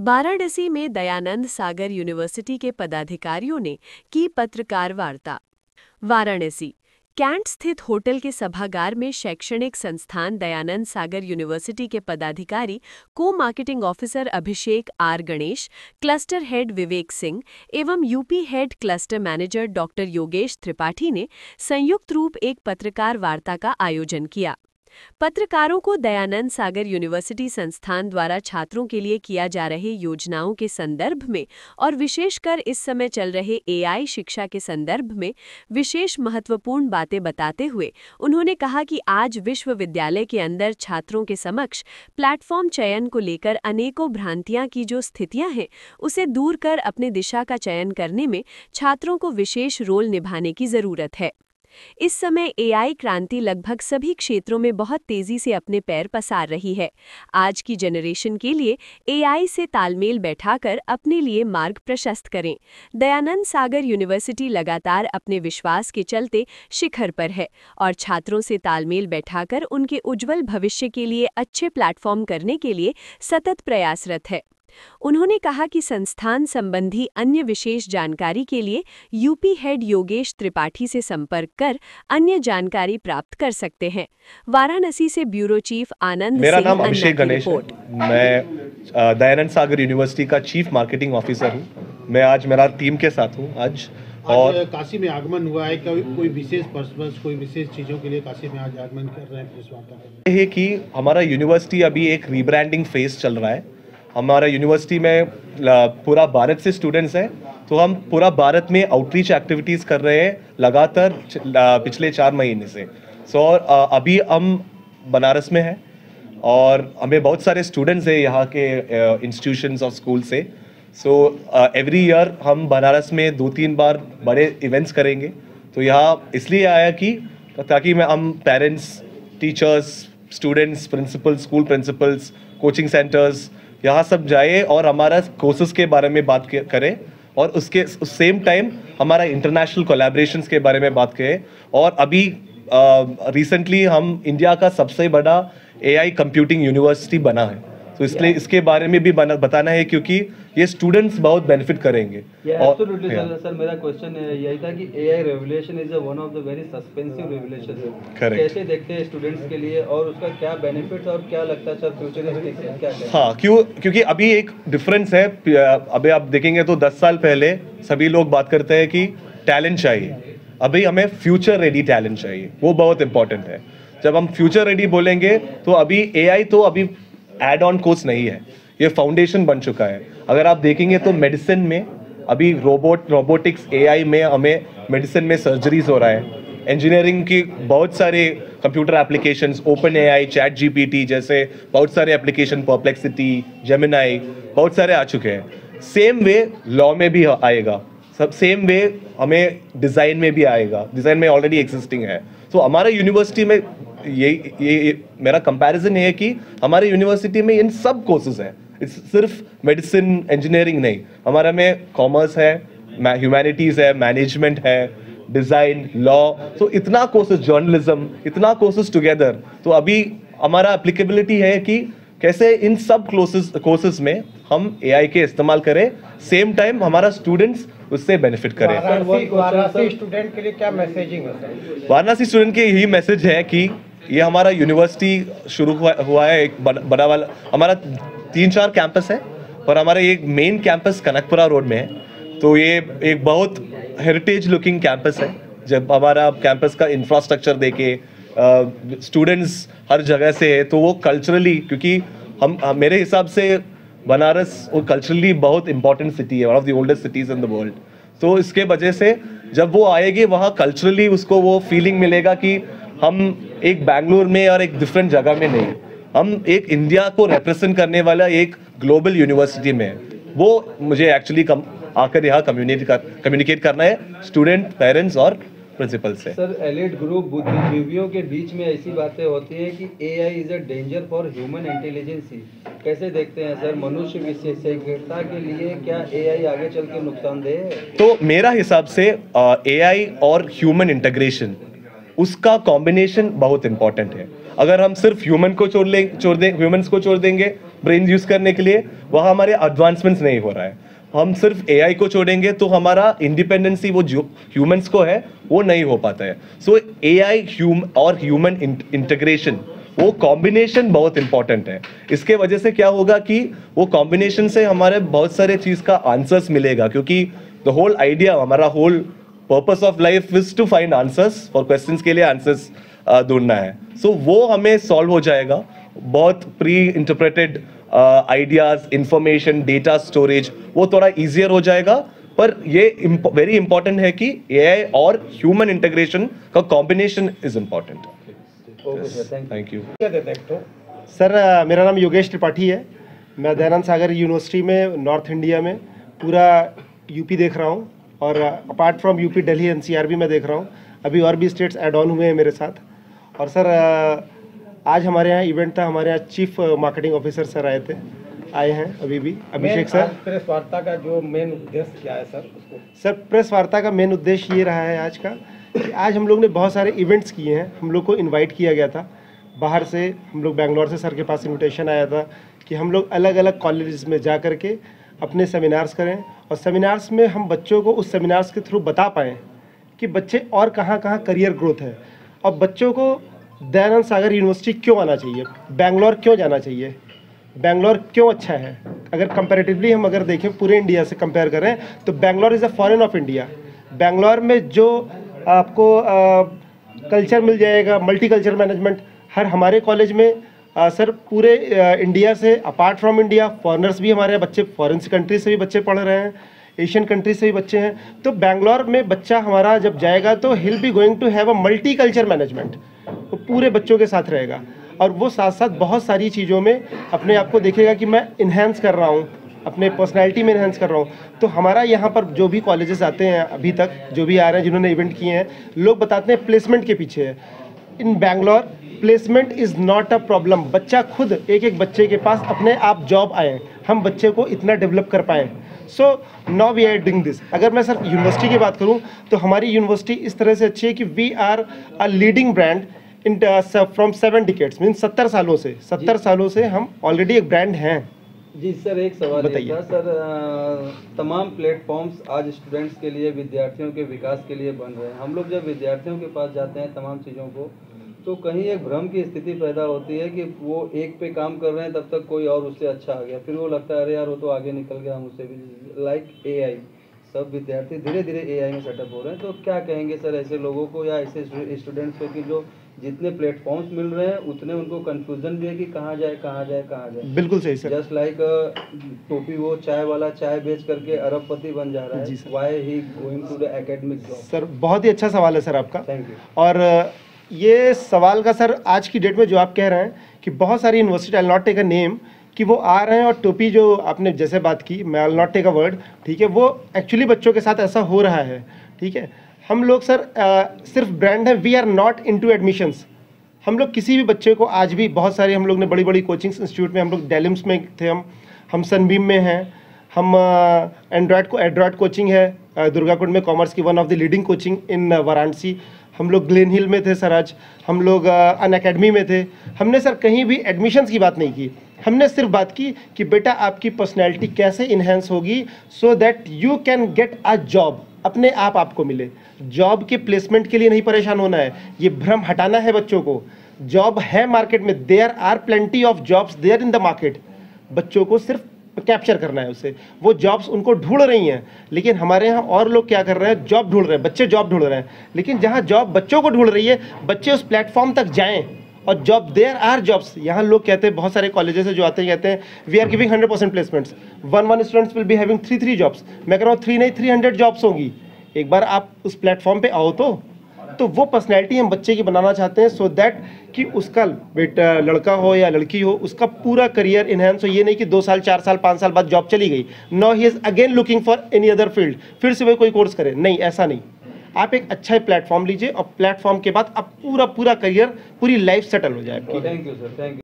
वाराणसी में दयानंद सागर यूनिवर्सिटी के पदाधिकारियों ने की पत्रकार वार्ता। वाराणसी कैंट स्थित होटल के सभागार में शैक्षणिक संस्थान दयानंद सागर यूनिवर्सिटी के पदाधिकारी को marketing officer Abhishek R Ganesh, cluster head Vivek Singh एवं UP head cluster manager doctor Yogesh Tripathi ने संयुक्त रूप एक पत्रकार वार्ता का आयोजन किया। पत्रकारों को दयानंद सागर यूनिवर्सिटी संस्थान द्वारा छात्रों के लिए किया जा रहे योजनाओं के संदर्भ में और विशेषकर इस समय चल रहे एआई शिक्षा के संदर्भ में विशेष महत्वपूर्ण बातें बताते हुए उन्होंने कहा कि आज विश्वविद्यालय के अंदर छात्रों के समक्ष प्लेटफॉर्म चयन को लेकर अनेकों भ्रांतियां की जो स्थितियां हैं उसे दूर कर अपने दिशा का चयन करने में छात्रों को विशेष रोल निभाने की जरूरत है। इस समय एआई क्रांति लगभग सभी क्षेत्रों में बहुत तेजी से अपने पैर पसार रही है। आज की जनरेशन के लिए एआई से तालमेल बैठाकर अपने लिए मार्ग प्रशस्त करें। दयानंद सागर यूनिवर्सिटी लगातार अपने विश्वास के चलते शिखर पर है और छात्रों से तालमेल बैठाकर उनके उज्जवल भविष्य के लिए अच्छे प्लेटफॉर्म करने के लिए सतत प्रयासरत है। उन्होंने कहा कि संस्थान संबंधी अन्य विशेष जानकारी के लिए यूपी हेड योगेश त्रिपाठी से संपर्क कर अन्य जानकारी प्राप्त कर सकते हैं। वाराणसी से ब्यूरो चीफ आनंद मेरा सिंह नाम अभिषेक गणेश है। मैं दयानंद सागर यूनिवर्सिटी का चीफ मार्केटिंग ऑफिसर हूँ। मैं आज मेरा टीम के साथ हूँ आज और काशी में आगमन हुआ है। कोई विशेष पर्पस, कोई विशेष चीज़ों के लिए काशी में आज आगमन कर रहे हैं। प्रेस वार्ता है कि हमारा यूनिवर्सिटी अभी एक रीब्रांडिंग फेज चल रहा है। हमारा यूनिवर्सिटी में पूरा भारत से स्टूडेंट्स हैं, तो हम पूरा भारत में आउटरीच एक्टिविटीज़ कर रहे हैं लगातार पिछले 4 महीने से। अभी हम बनारस में हैं और हमें बहुत सारे स्टूडेंट्स हैं यहाँ के इंस्टीट्यूशंस और स्कूल से। एवरी ईयर हम बनारस में 2-3 बार बड़े इवेंट्स करेंगे। तो यहाँ इसलिए आया कि ताकि हम parents, teachers, students, principal, school principals, coaching centres यहाँ सब जाए और हमारा कोर्सेज के बारे में बात करें और उस सेम टाइम हमारा इंटरनेशनल कोलैबोरेशंस के बारे में बात करें। और अभी रिसेंटली हम इंडिया का सबसे बड़ा एआई कंप्यूटिंग यूनिवर्सिटी बना है, तो इसलिए इसके बारे में भी बताना है क्योंकि ये स्टूडेंट्स बहुत बेनिफिट करेंगे। सर मेरा क्वेश्चन यही था कि AI revolution is one of the very suspensive revolution. कैसे देखते हैं स्टूडेंट्स के लिए और उसका क्या बेनिफिट और क्या लगता है सर फ्यूचरिस्टिक क्या है? हाँ, क्योंकि अभी एक डिफरेंस है। अभी आप देखेंगे तो 10 साल पहले सभी लोग बात करते हैं कि टैलेंट चाहिए, अभी हमें फ्यूचर रेडी टैलेंट चाहिए, वो बहुत इंपॉर्टेंट है। जब हम फ्यूचर रेडी बोलेंगे तो अभी एआई तो अभी एड ऑन कोर्स नहीं है, ये फाउंडेशन बन चुका है। अगर आप देखेंगे तो मेडिसिन में अभी रोबोटिक्स एआई में हमें मेडिसिन में सर्जरीज हो रहा है। इंजीनियरिंग की बहुत सारे computer applications, open AI, chat GPT जैसे बहुत सारे एप्लीकेशन, परप्लेक्सिटी, जेमिनाई, बहुत सारे आ चुके हैं। सेम वे लॉ में भी आएगा, सब सेम वे हमें डिज़ाइन में भी आएगा। डिज़ाइन में ऑलरेडी एग्जिस्टिंग है। तो हमारा यूनिवर्सिटी में ये मेरा कंपैरिजन है कि हमारे यूनिवर्सिटी में इन सब कोर्सेज हैं। सिर्फ मेडिसिन, इंजीनियरिंग नहीं, हमारा में कॉमर्स है, ह्यूमैनिटीज़ है, मैनेजमेंट है, डिज़ाइन, लॉ, तो इतना कोर्सेज, जर्नलिज्म, इतना कोर्सेज टुगेदर। तो अभी हमारा एप्लीकेबिलिटी है कि कैसे इन सब कोर्सेज में हम एआई के इस्तेमाल करें, सेम टाइम हमारा स्टूडेंट्स उससे बेनिफिट करें। वाराणसी स्टूडेंट के लिए क्या मैसेजिंग है? वाराणसी स्टूडेंट के यही मैसेज है कि ये हमारा यूनिवर्सिटी शुरू हुआ है, एक बड़ा वाला हमारा 3-4 कैंपस है, पर हमारा एक मेन कैंपस कनकपुरा रोड में है। तो ये एक बहुत हेरिटेज लुकिंग कैंपस है। जब हमारा कैंपस का इंफ्रास्ट्रक्चर देखे, स्टूडेंट्स हर जगह से है, तो वो कल्चरली, क्योंकि मेरे हिसाब से बनारस वो कल्चरली बहुत इंपॉर्टेंट सिटी है, one of the oldest cities in the world. तो इसके वजह से जब वो आएगी वहाँ कल्चरली उसको वो फीलिंग मिलेगा कि हम एक बैंगलोर में और एक डिफरेंट जगह में नहीं, हम एक इंडिया को रिप्रेजेंट करने वाला एक ग्लोबल यूनिवर्सिटी में है। वो मुझे एक्चुअली आकर यहाँ कम्युनिकेट करना है स्टूडेंट, पेरेंट्स और प्रिंसिपल से। सर एलिट ग्रुप बुद्धिजीवियों के बीच में ऐसी बातें होती है कि AI is a danger for human intelligence, कैसे देखते हैं सर? मनुष्य विशेषज्ञता के लिए क्या एआई आगे चल के नुकसानदेह है? तो मेरा हिसाब से एआई और ह्यूमन इंटीग्रेशन, उसका कॉम्बिनेशन बहुत इंपॉर्टेंट है। अगर हम सिर्फ ह्यूमंस को छोड़ देंगे ब्रेन यूज़ करने के लिए, वहाँ हमारे एडवांसमेंट्स नहीं हो रहा है। हम सिर्फ एआई को छोड़ेंगे तो हमारा इंडिपेंडेंसी वो जो ह्यूमंस को है वो नहीं हो पाता है। सो एआई और ह्यूमन इंटीग्रेशन, वो कॉम्बिनेशन बहुत इंपॉर्टेंट है। इसके वजह से क्या होगा कि वो कॉम्बिनेशन से हमारे बहुत सारे चीज़ का आंसर्स मिलेगा, क्योंकि द होल आइडिया, हमारा whole purpose of life is to find answers, और क्वेश्चंस के लिए आंसर्स ढूंढना है। सो वो हमें सॉल्व हो जाएगा। बहुत pre interpreted ideas, information, data storage, वो थोड़ा ईजियर हो जाएगा। पर ये वेरी इंपॉर्टेंट है कि एआई और ह्यूमन इंटीग्रेशन का combination is important. Okay sir, thank you. Sir मेरा नाम योगेश त्रिपाठी है। मैं दयानंद सागर यूनिवर्सिटी में नॉर्थ इंडिया में पूरा यूपी देख रहा हूँ, और apart from UP Delhi NCR भी मैं देख रहा हूँ। अभी और भी स्टेट्स ऐड ऑन हुए हैं मेरे साथ। और सर आज हमारे यहाँ इवेंट था, हमारे यहाँ चीफ मार्केटिंग ऑफिसर सर आए हैं अभी भी, अभिषेक सर। प्रेस वार्ता का जो मेन उद्देश्य क्या है सर उसको? सर प्रेस वार्ता का मेन उद्देश्य ये रहा है आज का कि आज हम लोग ने बहुत सारे इवेंट्स किए हैं। हम लोग को इनवाइट किया गया था बाहर से, हम लोग बेंगलोर से सर के पास इनविटेशन आया था कि हम लोग अलग अलग कॉलेजेस में जा कर के अपने सेमिनार्स करें, और सेमिनार्स में हम बच्चों को उस सेमिनार्स के थ्रू बता पाएँ कि बच्चे और कहाँ कहाँ करियर ग्रोथ है, और बच्चों को दयानंद सागर यूनिवर्सिटी क्यों आना चाहिए, बेंगलोर क्यों जाना चाहिए, बेंगलोर क्यों अच्छा है। अगर कंपैरेटिवली हम अगर देखें पूरे इंडिया से कंपेयर करें तो Bangalore is a foreign of India. Bangalore में जो आपको कल्चर मिल जाएगा, मल्टी कल्चर मैनेजमेंट, हर हमारे कॉलेज में सर पूरे इंडिया से, अपार्ट फ्रॉम इंडिया फॉरेनर्स भी हमारे बच्चे, फॉरेन कंट्री से भी बच्चे पढ़ रहे हैं, एशियन कंट्री से भी बच्चे हैं। तो बेंगलोर में बच्चा हमारा जब जाएगा तो he'll be going to have a multi culture management, वो पूरे बच्चों के साथ रहेगा, और वो साथ साथ बहुत सारी चीज़ों में अपने आप को देखेगा कि मैं इन्हेंस कर रहा हूँ, अपने पर्सनैलिटी में इन्हेंस कर रहा हूँ। तो हमारा यहाँ पर जो भी कॉलेजेस आते हैं अभी तक, जो भी आ रहे हैं, जिन्होंने इवेंट किए हैं, लोग बताते हैं प्लेसमेंट के पीछे है। In Bangalore placement is not a problem. बच्चा खुद, एक एक बच्चे के पास अपने आप जॉब आए, हम बच्चे को इतना डेवलप कर पाएँ। So now we are doing this. अगर मैं सर यूनिवर्सिटी की बात करूँ तो हमारी यूनिवर्सिटी इस तरह से अच्छी है कि we are a leading brand in from 7 decades, mean 70 सालों से हम ऑलरेडी एक ब्रांड हैं। जी सर, एक सवाल ये बताइए। था सर, तमाम प्लेटफॉर्म्स आज स्टूडेंट्स के लिए, विद्यार्थियों के विकास के लिए बन रहे हैं। हम लोग जब विद्यार्थियों के पास जाते हैं तमाम चीज़ों को, तो कहीं एक भ्रम की स्थिति पैदा होती है कि वो एक पे काम कर रहे हैं, तब तक कोई और उससे अच्छा आ गया, फिर वो लगता है अरे यार वो तो आगे निकल गया, हम उससे भी। लाइक एआई, सब विद्यार्थी धीरे धीरे एआई में सेटअप हो रहे हैं। तो क्या कहेंगे सर ऐसे लोगों को या ऐसे स्टूडेंट्स को कि जो जितने प्लेटफॉर्म्स मिल रहे हैं उतने उनको कंफ्यूजन भी है कि कहाँ जाए कहाँ जाए कहाँ जाए। बिल्कुल सही सर। जस्ट लाइक टोपी, वो चाय वाला चाय बेच करके अरबपति बन जा रहा है। Why he going to the academic job? Sir बहुत ही अच्छा सवाल है सर आपका। Thank you. और ये सवाल का सर आज की डेट में जो आप कह रहे हैं कि बहुत सारी university, I will not take a name, कि वो आ रहे हैं और टोपी जो आपने जैसे बात की, मैं I will not take a word, ठीक है, वो एक्चुअली बच्चों के साथ ऐसा हो रहा है, ठीक है। हम लोग सर सिर्फ ब्रांड है, we are not into admissions. हम लोग किसी भी बच्चे को आज भी, बहुत सारी हम लोग ने बड़ी बड़ी कोचिंग इंस्टीट्यूट में, हम लोग डेलिम्स में थे, हम सनबीम में हैं, हम एंड्रॉयड कोचिंग है दुर्गाकुंड में, कॉमर्स की one of the leading coaching इन वाराणसी। हम लोग ग्लेन हिल में थे सर आज, हम लोग अन अकेडमी में थे। हमने सर कहीं भी एडमिशन्स की बात नहीं की, हमने सिर्फ बात की कि बेटा आपकी पर्सनैलिटी कैसे इन्हेंस होगी so that you can get a job, अपने आप आपको मिले। जॉब के प्लेसमेंट के लिए नहीं परेशान होना है, ये भ्रम हटाना है बच्चों को। जॉब है मार्केट में, there are plenty of jobs there in the market. बच्चों को सिर्फ कैप्चर करना है उसे, वो जॉब्स उनको ढूंढ रही हैं। लेकिन हमारे यहाँ और लोग क्या कर रहे हैं, जॉब ढूंढ रहे हैं, बच्चे जॉब ढूंढ रहे हैं। लेकिन जहाँ जॉब बच्चों को ढूंढ रही है, बच्चे उस प्लेटफॉर्म तक जाएं और जॉब, देयर आर जॉब्स। यहाँ लोग कहते हैं, बहुत सारे कॉलेजेस है जो आते हैं कहते हैं we are giving 100% placements, one students will be having 3 jobs. मैं कह रहा हूँ 3 नहीं 300 जॉब्स होंगी। एक बार आप उस प्लेटफॉर्म पे आओ तो वो पर्सनैलिटी हम बच्चे की बनाना चाहते हैं सो दैट कि उसका बेटा, लड़का हो या लड़की हो, उसका पूरा करियर इन्हेंस हो। ये नहीं कि 2 साल 4 साल 5 साल बाद जॉब चली गई, no he is again looking for any other field, फिर से वही कोई कोर्स करे, नहीं, ऐसा नहीं। आप एक अच्छा प्लेटफॉर्म लीजिए और प्लेटफॉर्म के बाद आप पूरा करियर, पूरी लाइफ सेटल हो जाए आपकी। Thank you sir, thank you.